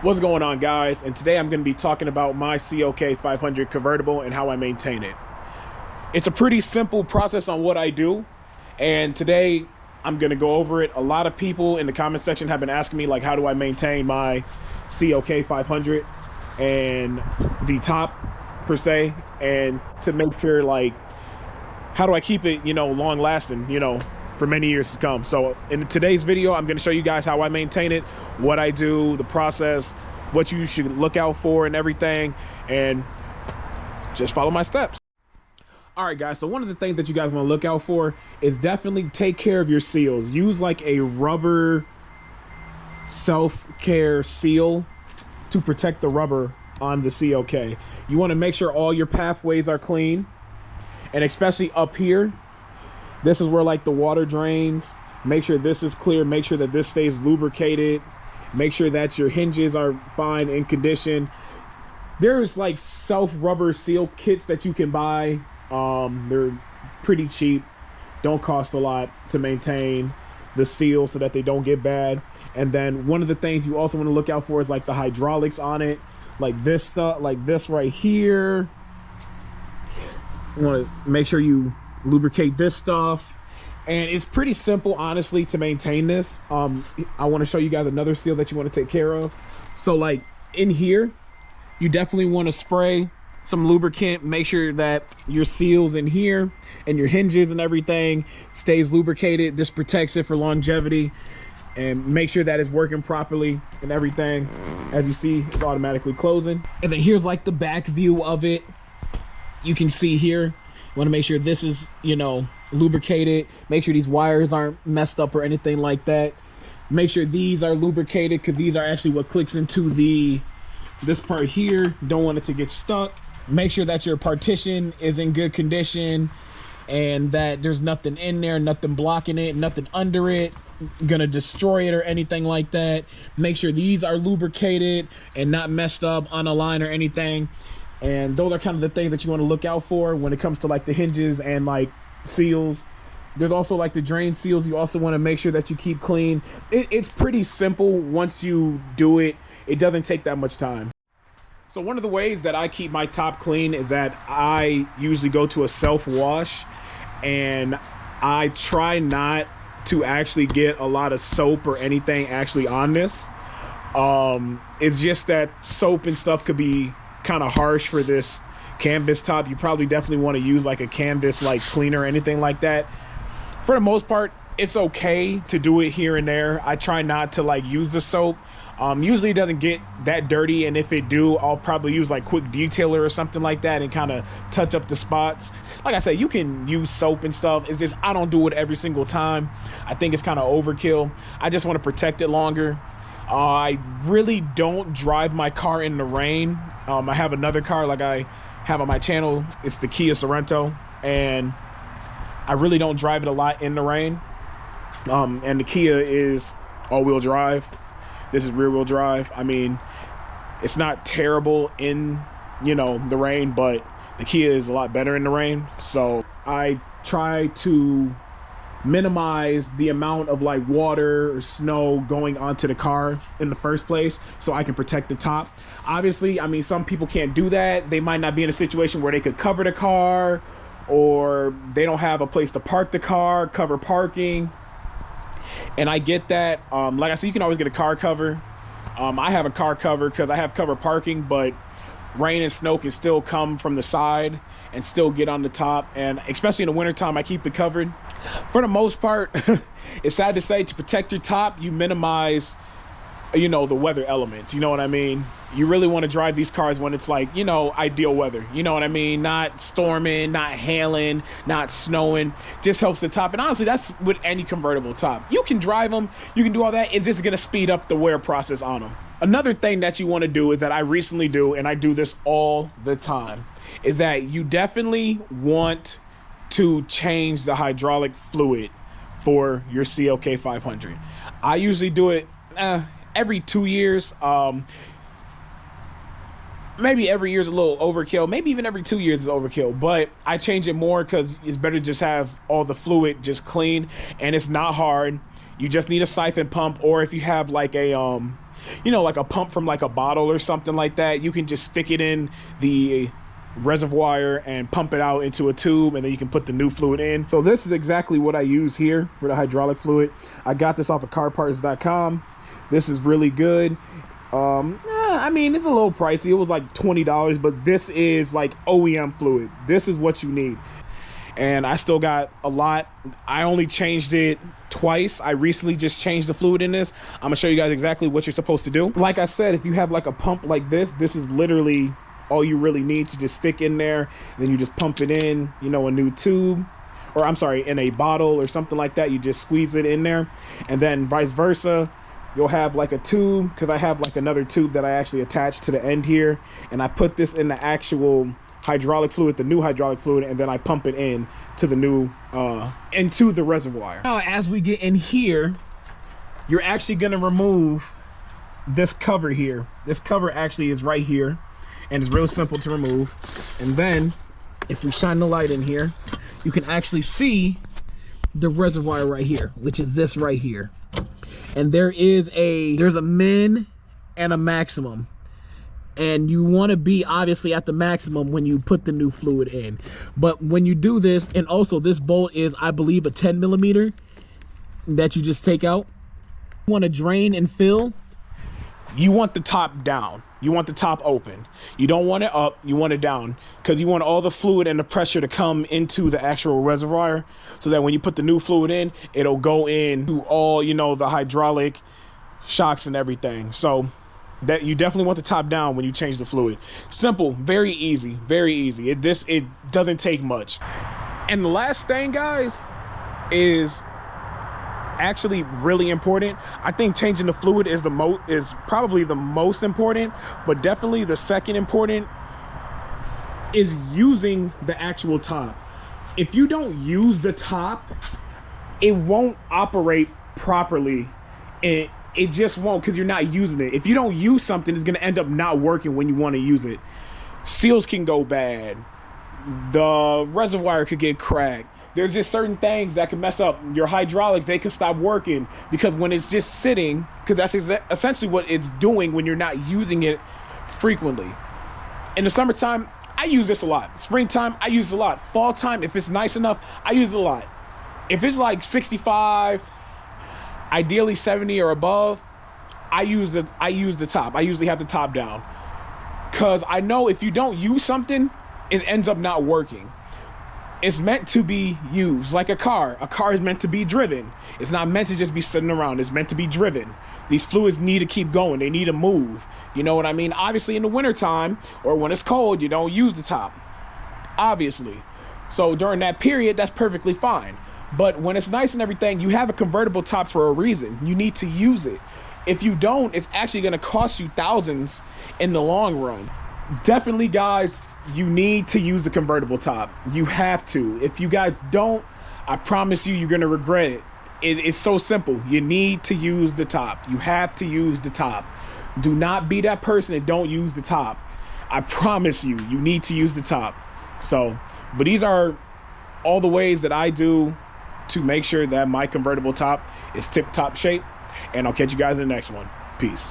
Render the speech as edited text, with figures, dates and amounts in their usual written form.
What's going on, guys? And today I'm going to be talking about my CLK 500 convertible and how I maintain it. It's a pretty simple process on what I do, and today I'm going to go over it. A lot of people in the comment section have been asking me, like, how do I maintain my CLK 500 and the top per se, and to make sure, like, how do I keep it, long lasting, for many years to come. So in today's video, I'm going to show you guys how I maintain it, what I do, the process, what you should look out for and everything, and just follow my steps. All right, guys, so one of the things that you guys want to look out for is definitely take care of your seals. Use like a rubber self-care seal to protect the rubber on the CLK. You want to make sure all your pathways are clean, and especially up here, this is where like the water drains. Make sure this is clear. Make sure that this stays lubricated. Make sure that your hinges are fine in condition. There's like self-rubber seal kits that you can buy. They're pretty cheap, don't cost a lot to maintain the seal so that they don't get bad. And then one of the things you also want to look out for is like the hydraulics on it, like this stuff, like this right here. You want to make sure you lubricate this stuff, and it's pretty simple, honestly, to maintain this. I want to show you guys another seal that you want to take care of. So like in here, you definitely want to spray some lubricant. Make sure that your seals in here and your hinges and everything stays lubricated. This protects it for longevity, and make sure that it's working properly and everything. As you see, it's automatically closing. And then here's like the back view of it. You can see here, you want to make sure this is, lubricated. Make sure these wires aren't messed up or anything like that. Make sure these are lubricated, because these are actually what clicks into this part here. Don't want it to get stuck. Make sure that your partition is in good condition and that there's nothing in there, nothing blocking it, nothing under it gonna destroy it or anything like that. Make sure these are lubricated and not messed up on a line or anything. And those are kind of the things that you want to look out for when it comes to like the hinges and like seals. There's also like the drain seals. You also want to make sure that you keep clean. It's pretty simple. Once you do it, it doesn't take that much time. So one of the ways that I keep my top clean is that I usually go to a self-wash, and I try not to actually get a lot of soap or anything actually on this. It's just that soap and stuff could be kind of harsh for this canvas top. You probably definitely want to use like a canvas like cleaner or anything like that. For the most part, it's okay to do it here and there. I try not to like use the soap. Usually it doesn't get that dirty, and if it do, I'll probably use like quick detailer or something like that and kind of touch up the spots. Like I said, you can use soap and stuff. It's just I don't do it every single time. I think it's kind of overkill. I just want to protect it longer. I really don't drive my car in the rain. I have another car like I have on my channel. It's the Kia Sorento, and I really don't drive it a lot in the rain. And the Kia is all-wheel drive. This is rear-wheel drive. I mean, it's not terrible in, the rain, but the Kia is a lot better in the rain. So I try to minimize the amount of like water or snow going onto the car in the first place, so I can protect the top. Obviously, I mean, some people can't do that. They might not be in a situation where they could cover the car, or they don't have a place to park the car, cover parking. And I get that. Like I said, you can always get a car cover. I have a car cover because I have cover parking, but rain and snow can still come from the side and still get on the top. And especially in the wintertime, I keep it covered. For the most part, it's sad to say, to protect your top, you minimize, the weather elements. You know what I mean? You really want to drive these cars when it's like, ideal weather. You know what I mean? Not storming, not hailing, not snowing. Just helps the top. And honestly, that's with any convertible top. You can drive them, you can do all that. It's just going to speed up the wear process on them. Another thing that you want to do is that I recently do, and I do this all the time, is that you definitely want to change the hydraulic fluid for your CLK 500. I usually do it every 2 years. Maybe every year is a little overkill. Maybe even every 2 years is overkill. But I change it more because it's better to just have all the fluid just clean, and it's not hard. You just need a siphon pump, or if you have like a you know, like a pump from like a bottle or something like that, you can just stick it in the reservoir and pump it out into a tube, and then you can put the new fluid in. So this is exactly what I use here for the hydraulic fluid. I got this off of carparts.com. This is really good. I mean, it's a little pricey. It was like $20, but this is like OEM fluid. This is what you need. And I still got a lot. I only changed it twice. I recently just changed the fluid in this. I'm gonna show you guys exactly what you're supposed to do. Like I said, if you have like a pump like this is literally all you really need to just stick in there. Then you just pump it in, you know, a new tube, or I'm sorry, in a bottle or something like that. You just squeeze it in there, and then vice versa. You'll have like a tube, because I have like another tube that I actually attached to the end here, and I put this in the actual hydraulic fluid, the new hydraulic fluid, and then I pump it in to the new into the reservoir. Now as we get in here, you're actually going to remove this cover here. This cover actually is right here, and it's real simple to remove. And then if we shine the light in here, you can actually see the reservoir right here, which is this right here. And there's a min and a maximum, and you want to be obviously at the maximum when you put the new fluid in. But when you do this, and also this bolt is, I believe, a 10 millimeter that you just take out. You want to drain and fill, you want the top down. You want the top open. You don't want it up, you want it down, because you want all the fluid and the pressure to come into the actual reservoir, so that when you put the new fluid in, it'll go into all, you know, the hydraulic shocks and everything. So that you definitely want the top down when you change the fluid. Simple, very easy, very easy. It doesn't take much. And the last thing, guys, is actually really important. I think changing the fluid is probably the most important, but definitely the second important is using the actual top. If you don't use the top, it won't operate properly. It just won't, because you're not using it. If you don't use something, it's going to end up not working when you want to use it. Seals can go bad. The reservoir could get cracked. There's just certain things that can mess up your hydraulics. They could stop working, because when it's just sitting, because that's essentially what it's doing when you're not using it frequently. In the summertime, I use this a lot. Springtime, I use it a lot. Fall time, if it's nice enough, I use it a lot. If it's like 65, ideally 70 or above, I use the top. I usually have the top down, because I know if you don't use something, it ends up not working. It's meant to be used like a car. A car is meant to be driven. It's not meant to just be sitting around. It's meant to be driven. These fluids need to keep going. They need to move. You know what I mean? Obviously, in the wintertime or when it's cold, you don't use the top, obviously. So during that period, that's perfectly fine. But when it's nice and everything, you have a convertible top for a reason. You need to use it. If you don't, it's actually going to cost you thousands in the long run. Definitely, guys, you need to use the convertible top. You have to. If you guys don't, I promise you, you're going to regret it. It's so simple. You need to use the top. You have to use the top. Do not be that person that don't use the top. I promise you, you need to use the top. So, but these are all the ways that I do to make sure that my convertible top is tip-top shape. And I'll catch you guys in the next one. Peace.